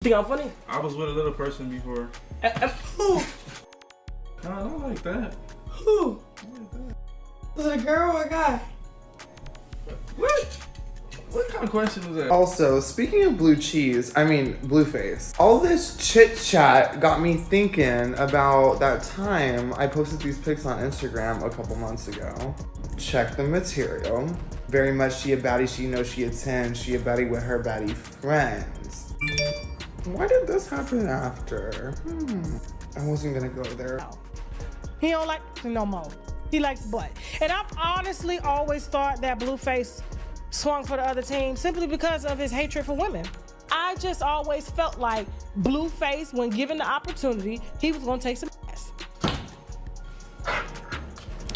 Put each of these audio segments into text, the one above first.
Think I'm funny? I was with a little person before. Who? No, I don't like that. Who? Was it a girl or a guy? What? What kind of question was that? Also, speaking of Blueface, all this chit chat got me thinking about that time I posted these pics on Instagram a couple months ago. Check the material. Very much she a baddie, she knows she a 10, she a baddie with her baddie friends. Why did this happen after? I wasn't gonna go there. He don't like no more. He likes butt. And I've honestly always thought that Blueface swung for the other team simply because of his hatred for women. I just always felt like Blueface, when given the opportunity, he was gonna take some ass.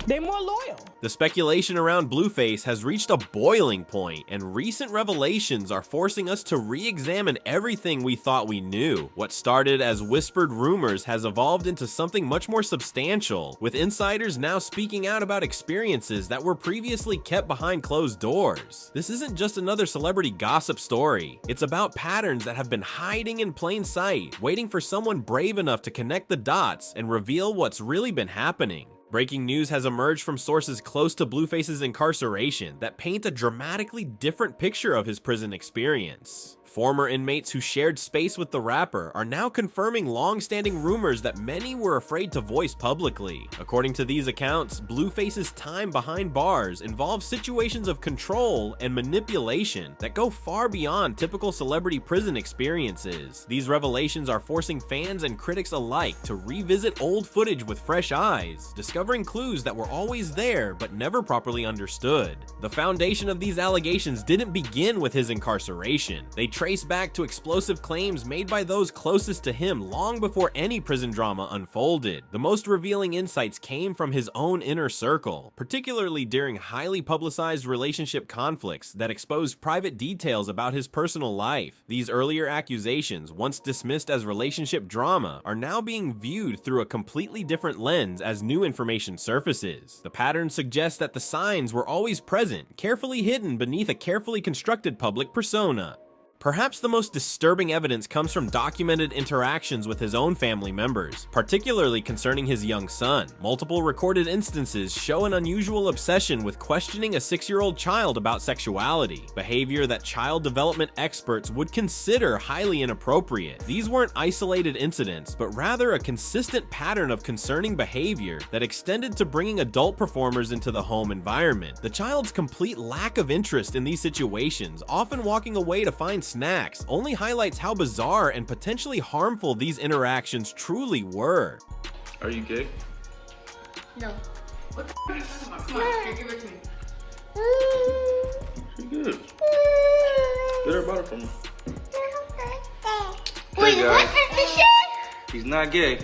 They're more loyal. The speculation around Blueface has reached a boiling point, and recent revelations are forcing us to re-examine everything we thought we knew. What started as whispered rumors has evolved into something much more substantial, with insiders now speaking out about experiences that were previously kept behind closed doors. This isn't just another celebrity gossip story. It's about patterns that have been hiding in plain sight, waiting for someone brave enough to connect the dots and reveal what's really been happening. Breaking news has emerged from sources close to Blueface's incarceration that paint a dramatically different picture of his prison experience. Former inmates who shared space with the rapper are now confirming long-standing rumors that many were afraid to voice publicly. According to these accounts, Blueface's time behind bars involves situations of control and manipulation that go far beyond typical celebrity prison experiences. These revelations are forcing fans and critics alike to revisit old footage with fresh eyes, discovering clues that were always there but never properly understood. The foundation of these allegations didn't begin with his incarceration. They trace back to explosive claims made by those closest to him long before any prison drama unfolded. The most revealing insights came from his own inner circle, particularly during highly publicized relationship conflicts that exposed private details about his personal life. These earlier accusations, once dismissed as relationship drama, are now being viewed through a completely different lens as new information surfaces. The pattern suggests that the signs were always present, carefully hidden beneath a carefully constructed public persona. Perhaps the most disturbing evidence comes from documented interactions with his own family members, particularly concerning his young son. Multiple recorded instances show an unusual obsession with questioning a 6-year-old child about sexuality, behavior that child development experts would consider highly inappropriate. These weren't isolated incidents, but rather a consistent pattern of concerning behavior that extended to bringing adult performers into the home environment. The child's complete lack of interest in these situations, often walking away to find snacks, only highlights how bizarre and potentially harmful these interactions truly were. Are you gay? No. What the f*** is this? Come on, give it to me. She good. Get her butter from me. Wait, Hey, what guys. did you say? He's not gay.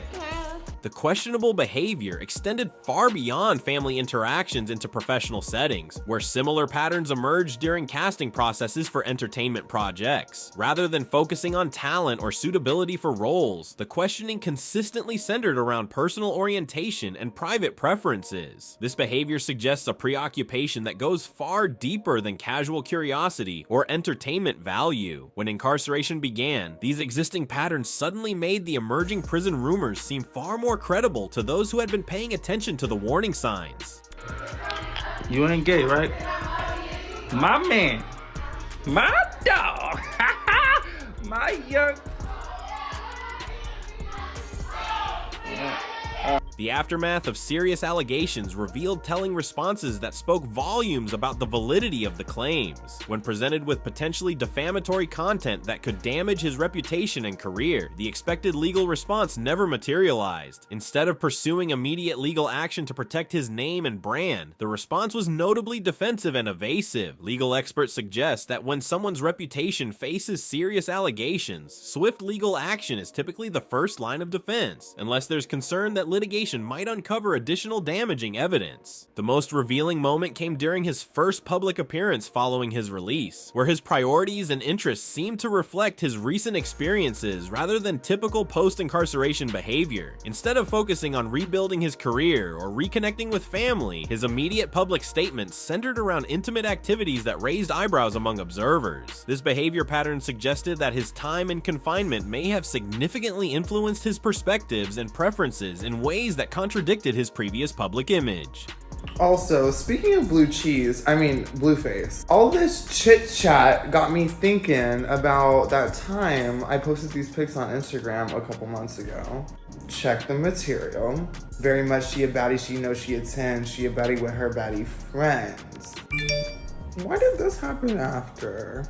The questionable behavior extended far beyond family interactions into professional settings, where similar patterns emerged during casting processes for entertainment projects. Rather than focusing on talent or suitability for roles, the questioning consistently centered around personal orientation and private preferences. This behavior suggests a preoccupation that goes far deeper than casual curiosity or entertainment value. When incarceration began, these existing patterns suddenly made the emerging prison rumors seem far more credible to those who had been paying attention to the warning signs. You ain't gay, right? My man. My dog. My young... The aftermath of serious allegations revealed telling responses that spoke volumes about the validity of the claims. When presented with potentially defamatory content that could damage his reputation and career, the expected legal response never materialized. Instead of pursuing immediate legal action to protect his name and brand, the response was notably defensive and evasive. Legal experts suggest that when someone's reputation faces serious allegations, swift legal action is typically the first line of defense, unless there's concern that litigation investigation might uncover additional damaging evidence. The most revealing moment came during his first public appearance following his release, where his priorities and interests seemed to reflect his recent experiences rather than typical post-incarceration behavior. Instead of focusing on rebuilding his career or reconnecting with family, his immediate public statements centered around intimate activities that raised eyebrows among observers. This behavior pattern suggested that his time in confinement may have significantly influenced his perspectives and preferences in ways that contradicted his previous public image. Also, speaking of Blueface, all this chit chat got me thinking about that time I posted these pics on Instagram a couple months ago. Check the material. Very much she a baddie, she knows she a 10, she a baddie with her baddie friends. Why did this happen after?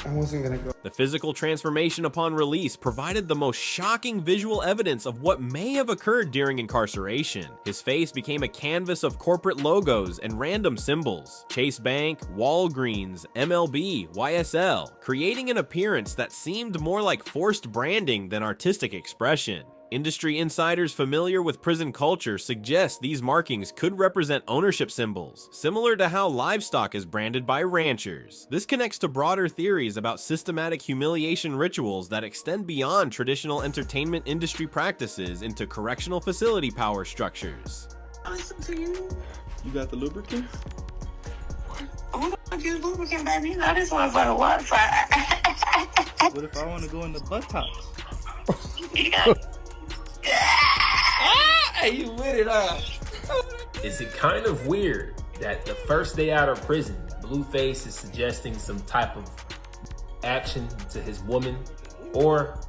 I wasn't gonna go. The physical transformation upon release provided the most shocking visual evidence of what may have occurred during incarceration. His face became a canvas of corporate logos and random symbols: Chase Bank, Walgreens, MLB, YSL, creating an appearance that seemed more like forced branding than artistic expression. Industry insiders familiar with prison culture suggest these markings could represent ownership symbols, similar to how livestock is branded by ranchers. This connects to broader theories about systematic humiliation rituals that extend beyond traditional entertainment industry practices into correctional facility power structures. Listen to you. You got the lubricant? Who the fuck is lubricant, baby? You know this one for the water. What if I want to go in the buttocks? Yeah. Hey, you with it, huh? Is it kind of weird that the first day out of prison, Blueface is suggesting some type of action to his woman? Or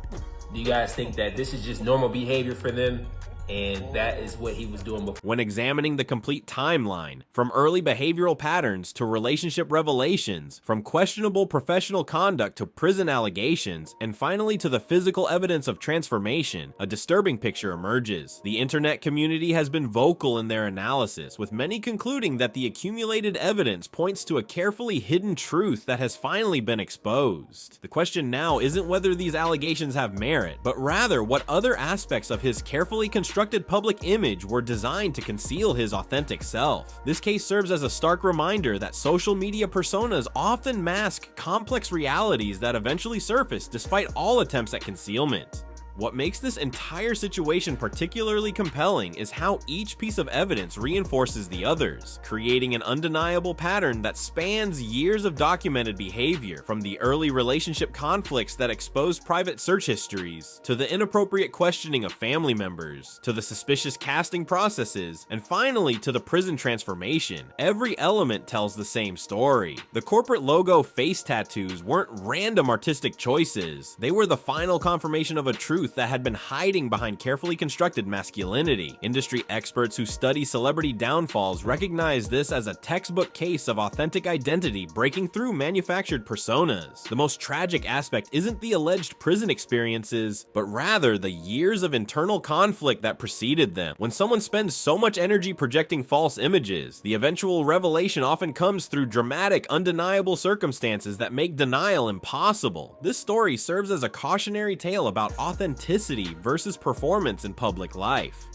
do you guys think that this is just normal behavior for them and that is what he was doing before? When examining the complete timeline, from early behavioral patterns to relationship revelations, from questionable professional conduct to prison allegations, and finally to the physical evidence of transformation, a disturbing picture emerges. The internet community has been vocal in their analysis, with many concluding that the accumulated evidence points to a carefully hidden truth that has finally been exposed. The question now isn't whether these allegations have merit, but rather what other aspects of his carefully constructed public image were designed to conceal his authentic self. This case serves as a stark reminder that social media personas often mask complex realities that eventually surface despite all attempts at concealment. What makes this entire situation particularly compelling is how each piece of evidence reinforces the others, creating an undeniable pattern that spans years of documented behavior, from the early relationship conflicts that exposed private search histories, to the inappropriate questioning of family members, to the suspicious casting processes, and finally to the prison transformation. Every element tells the same story. The corporate logo face tattoos weren't random artistic choices. They were the final confirmation of a truth that had been hiding behind carefully constructed masculinity. Industry experts who study celebrity downfalls recognize this as a textbook case of authentic identity breaking through manufactured personas. The most tragic aspect isn't the alleged prison experiences, but rather the years of internal conflict that preceded them. When someone spends so much energy projecting false images, the eventual revelation often comes through dramatic, undeniable circumstances that make denial impossible. This story serves as a cautionary tale about authenticity versus performance in public life.